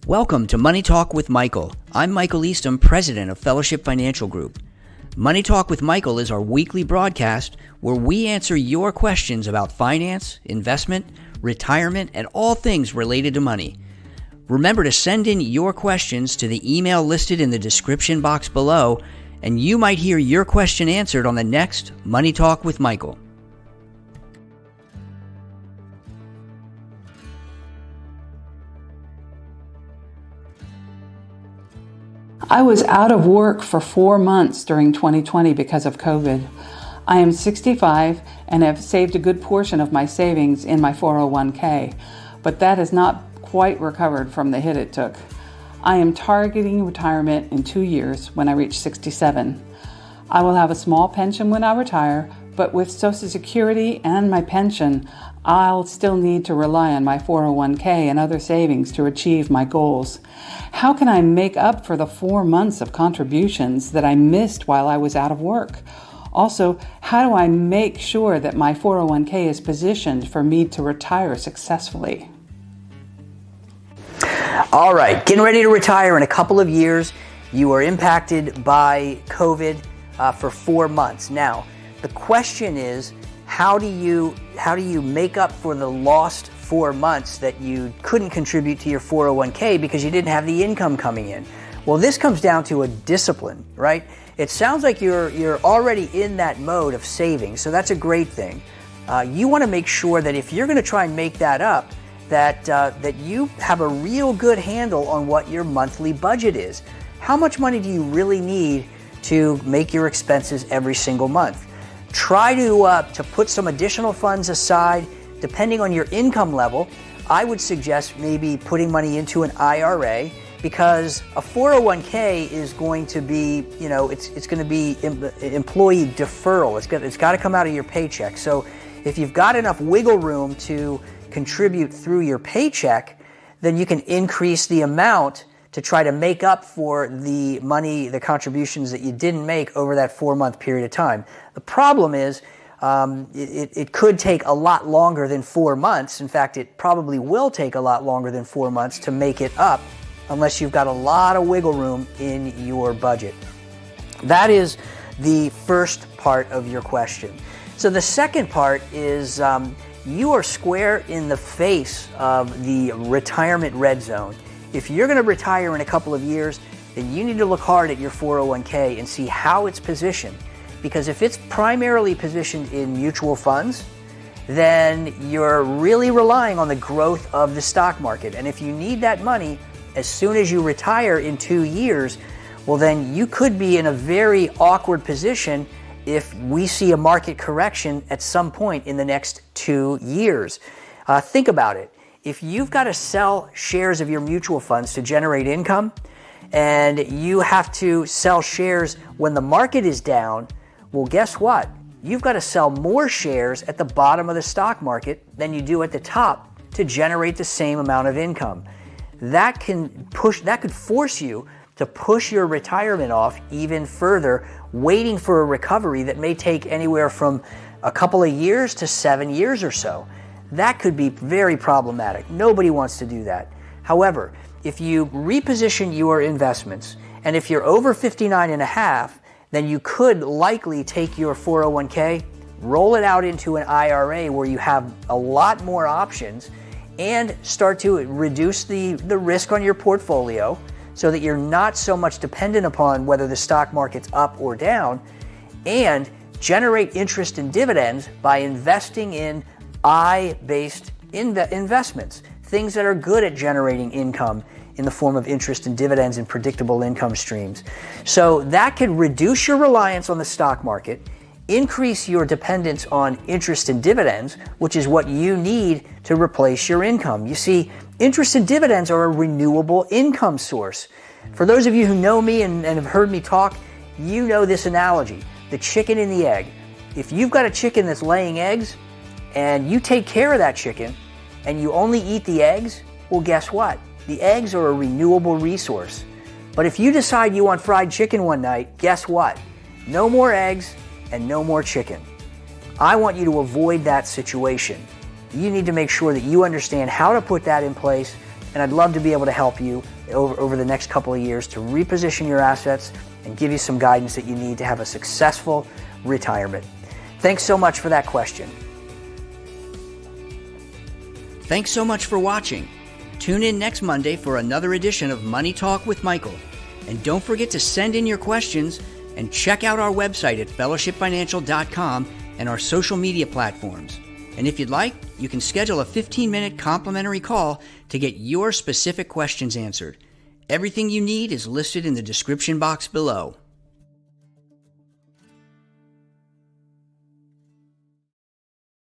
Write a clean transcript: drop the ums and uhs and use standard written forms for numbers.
Welcome to Money Talk with Michael. I'm Michael Eastham, president of Fellowship Financial Group. Money Talk with Michael is our weekly broadcast where we answer your questions about finance, investment, retirement, and all things related to money. Remember to send in your questions to the email listed in the description box below, and you might hear your question answered on the next Money Talk with Michael. I was out of work for 4 months during 2020 because of COVID. I am 65 and have saved a good portion of my savings in my 401k, but that has not quite recovered from the hit it took. I am targeting retirement in 2 years when I reach 67. I will have a small pension when I retire, but with Social Security and my pension, I'll still need to rely on my 401k and other savings to achieve my goals. How can I make up for the 4 months of contributions that I missed while I was out of work? Also, how do I make sure that my 401k is positioned for me to retire successfully? All right, getting ready to retire in a couple of years. You are impacted by COVID for 4 months. Now, the question is, how do you make up for the lost 4 months that you couldn't contribute to your 401k because you didn't have the income coming in? Well, this comes down to a discipline, right? It sounds like you're already in that mode of saving, so that's a great thing. You want to make sure that if you're going to try and make that up, that you have a real good handle on what your monthly budget is. How much money do you really need to make your expenses every single month? Try to put some additional funds aside. Depending on your income level, I would suggest maybe putting money into an IRA, because a 401k is going to be, it's going to be employee deferral. It's got to come out of your paycheck. So if you've got enough wiggle room to contribute through your paycheck, then you can increase the amount to try to make up for the money, the contributions that you didn't make over that 4 month period of time. The problem is it could take a lot longer than 4 months. In fact, it probably will take a lot longer than 4 months to make it up unless you've got a lot of wiggle room in your budget. That is the first part of your question. So the second part is you are square in the face of the retirement red zone. If you're going to retire in a couple of years, then you need to look hard at your 401k and see how it's positioned. Because if it's primarily positioned in mutual funds, then you're really relying on the growth of the stock market. And if you need that money as soon as you retire in 2 years, well, then you could be in a very awkward position if we see a market correction at some point in the next 2 years. Think about it. If you've got to sell shares of your mutual funds to generate income, and you have to sell shares when the market is down, well, guess what? You've got to sell more shares at the bottom of the stock market than you do at the top to generate the same amount of income. That could force you to push your retirement off even further, waiting for a recovery that may take anywhere from a couple of years to 7 years or so. That could be very problematic. Nobody wants to do that. However, if you reposition your investments, and if you're over 59 and a half, then you could likely take your 401k, roll it out into an IRA where you have a lot more options, and start to reduce the risk on your portfolio so that you're not so much dependent upon whether the stock market's up or down, and generate interest and dividends by investing in I-based investments, things that are good at generating income in the form of interest and dividends and predictable income streams. So that could reduce your reliance on the stock market, increase your dependence on interest and dividends, which is what you need to replace your income. You see, interest and dividends are a renewable income source. For those of you who know me and have heard me talk, you know this analogy, the chicken and the egg. If you've got a chicken that's laying eggs, and you take care of that chicken, and you only eat the eggs, well, guess what? The eggs are a renewable resource. But if you decide you want fried chicken one night, guess what? No more eggs and no more chicken. I want you to avoid that situation. You need to make sure that you understand how to put that in place and I'd love to be able to help you over the next couple of years to reposition your assets and give you some guidance that you need to have a successful retirement. Thanks so much for that question. Thanks so much for watching. Tune in next Monday for another edition of Money Talk with Michael. And don't forget to send in your questions and check out our website at fellowshipfinancial.com and our social media platforms. And if you'd like, you can schedule a 15-minute complimentary call to get your specific questions answered. Everything you need is listed in the description box below.